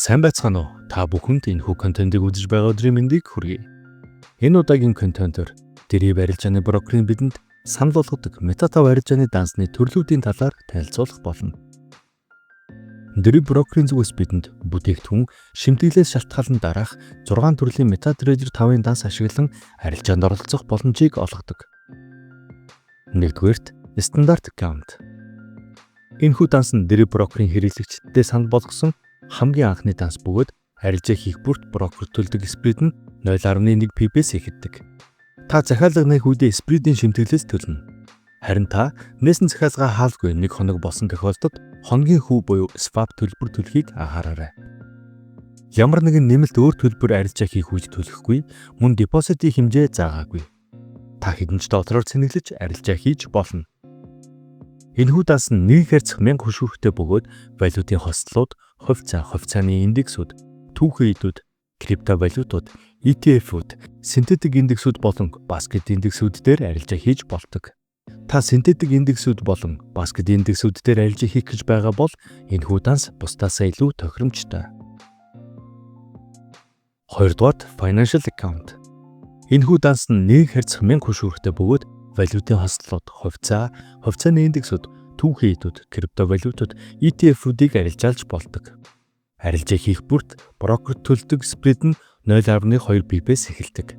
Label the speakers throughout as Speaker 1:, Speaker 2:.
Speaker 1: Сайн байцгаана уу? Та бүхэнд энэхүү контентыг үзэж байгаа өдрийн мэндийг хүргэе. Энэ удаагийн контентоор дэрий барилжааны брокерийн бидэнд санал болгодог метатав барилжааны дансны төрлүүдийн талаар танилцуулах болно. Дэрий брокерийн зүгээс бидэнд бүтээгдэхүүн шимтгэлээс шалтгаалan дараах 6 төрлийн MetaTrader 5-ын данс ашиглан арилжаанд оролцох боломжийг олгодог. Нэгдүгээрт стандарт аккаунт. Энэхүү данс нь дэрий брокерийн хэрэглэгчдэд санал болгосон хамгийн анхны данс бөгөөд арилжаа хийх бүрт брокер төлдөг спред нь 0.1 pps эхэлдэг. Та захиалга нэх үедээ спредийн шимтгэлээс төлнө. Харин та нээсэн захиалгаа хаалгүй 1 хоног болсон тохиолдолд хоногийн хүү буюу swap төлбөр төлөхийг анхаараарай. Ямар нэгэн нэмэлт өөр төлбөр арилжаа хийх үед төлөхгүй, мөн депозитын хэмжээ заагаагүй. Та хэдэн ч доллараар цэнэглэж арилжаа хийж болно. Энэхүү данс нь 1 Hz 1000 хөшүүрттэй бөгөөд валютын хослолууд, хувьцааны индексүүд, түүхэн идүүд, криптовалютууд, ETF-үүд, синтетик индексүүд болон баскет индексүүд дээр арилжаа хийж болдог. Та синтетик индексүүд болон баскет индексүүд дээр арилжаа хийх гэж байгаа бол энэхүү данс бусдаасаа илүү тохиромжтой. Хоёрдугаарт financial account. Энэхүү данс нь 1 Hz 1000 хөшүүрттэй бөгөөд валютын хослолууд, хувьцааны индексүүд, түүхэн идүүд, криптовалютууд, ETF-үүдийг арилжаалж болдог. Арилжаа хийх бүрт брокер төлдөг спред нь 0.2 pps эхэлдэг.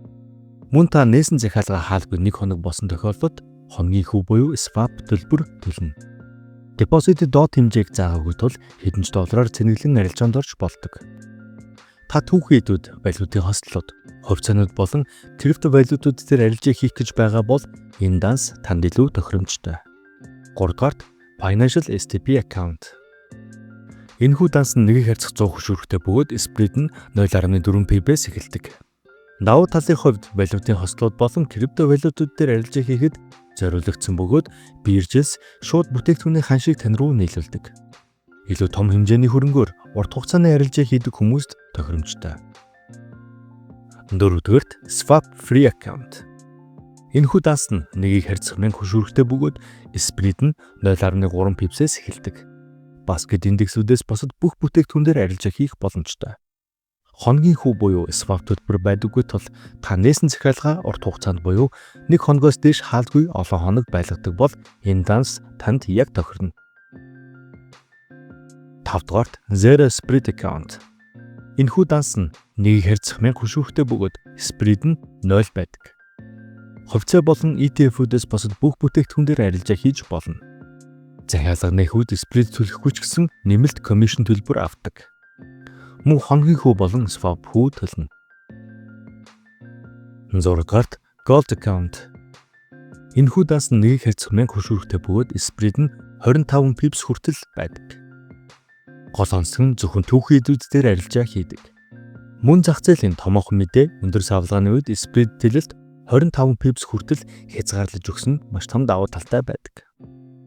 Speaker 1: Мөн та нээсэн захиалга хаалгүй 1 хоног болсон тохиолдолд хоногийн хүү буюу swap төлбөр төлнө. Депозитын доод хэмжээг заагаагүй тул хэдэн ч доллараар цэнэглэн арилжаанд орж болдог. Та түүхэн идүүд, валютын хослолууд, хувьцаанууд болон криптовалютууд дээр арилжаа хийх гэж байгаа бол энэ данс танд илүү тохиромжтой. 3-дугаарт financial STP account. Энэхүү данс нь 1 Hz 100 хөшүүрттэй бөгөөд спред нь 0.4 pps эхэлдэг. Давуу талын хувьд валютын хослолууд болон криптовалютууд дээр арилжаа хийхэд зориулагдсан бөгөөд биржээс шууд бүтээгдэхүүний ханшийг тань руу нийлүүлдэг. Илүү том хэмжээний хөрөнгөөр урт хугацааны арилжаа хийдэг хүмүүст тохиромжтой. 4-дүгээрт swap free account. Энэхүү данс нь 1 Hz 1000 хөшүүрттэй бөгөөд спред нь 0.3 pps эхэлдэг. Баскет индексүүдээс босод бүх бүтээгдэхүүнээр арилжаа хийх боломжтой. Хоногийн хүү буюу swap төлбөр байдаггүй тул та нээсэн захиалгаа урт хугацаанд буюу 1 хоногоос дээш хаалгүй олон хоног байлгадаг бол энэ данс танд яг тохирно. 5-дугаарт zero spread account. Энэхүү данс нь 1 Hz 1000 хөшүүрттэй бөгөөд спред нь 0 байдаг. Хувьцаа болон ETF-үүдээс босод бүх бүтээгдэхүүнээр арилжаа хийж болно. Захиалга нэх үед спред төлөхгүй ч гэсэн нэмэлт комисшн төлбөр авдаг. Мөн хоногийн хүү болон swap хүү төлнө. 6-дугаарт gold account. Энэхүү данс нь 1 Hz 1000 хөшүүрттэй бөгөөд спред нь 25 pips хүртэл байдаг. Гол онцлог нь зөвхөн түүхэн идүүд дээр арилжаа хийдэг. Мөн зах зээлийн томоохон мэдээ өндөр савлгааны үед спред төлөлт 25 pips хүртэл хязгаарлаж өгсөн маш том давуу талтай байдаг.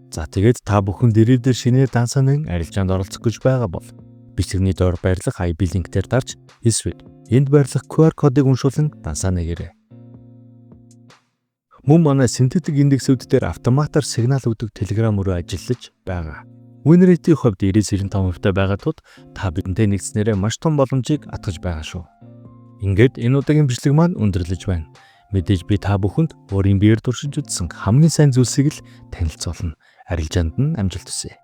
Speaker 1: За тэгээд та бүхэн дэрий дээр шинээр дансаны арилжаанд оролцох гэж байгаа бол бичгийн доор байрлах IB линктээр дарж эсвэл энд байрлах QR кодыг уншуулан дансаа нэгээрэй. Мөн манай синтетик индексүүд дээр автоматар сигнал өгдөг Telegram руу ажиллаж байгаа. Win rate-ийн хувьд 90-95% байгаа тул та бидэнтэй нэгдснээрээ маш том боломжийг атгаж байгаа шүү. Ингээд энэ удаагийн бичлэг маань өндөрлөж байна. Мэдээж би та бүхэнд өөрийн биеэр туршиж үзсэн хамгийн сайн зүйлсийг л танилцуулна. Арилжаанд нь амжилт хүсье.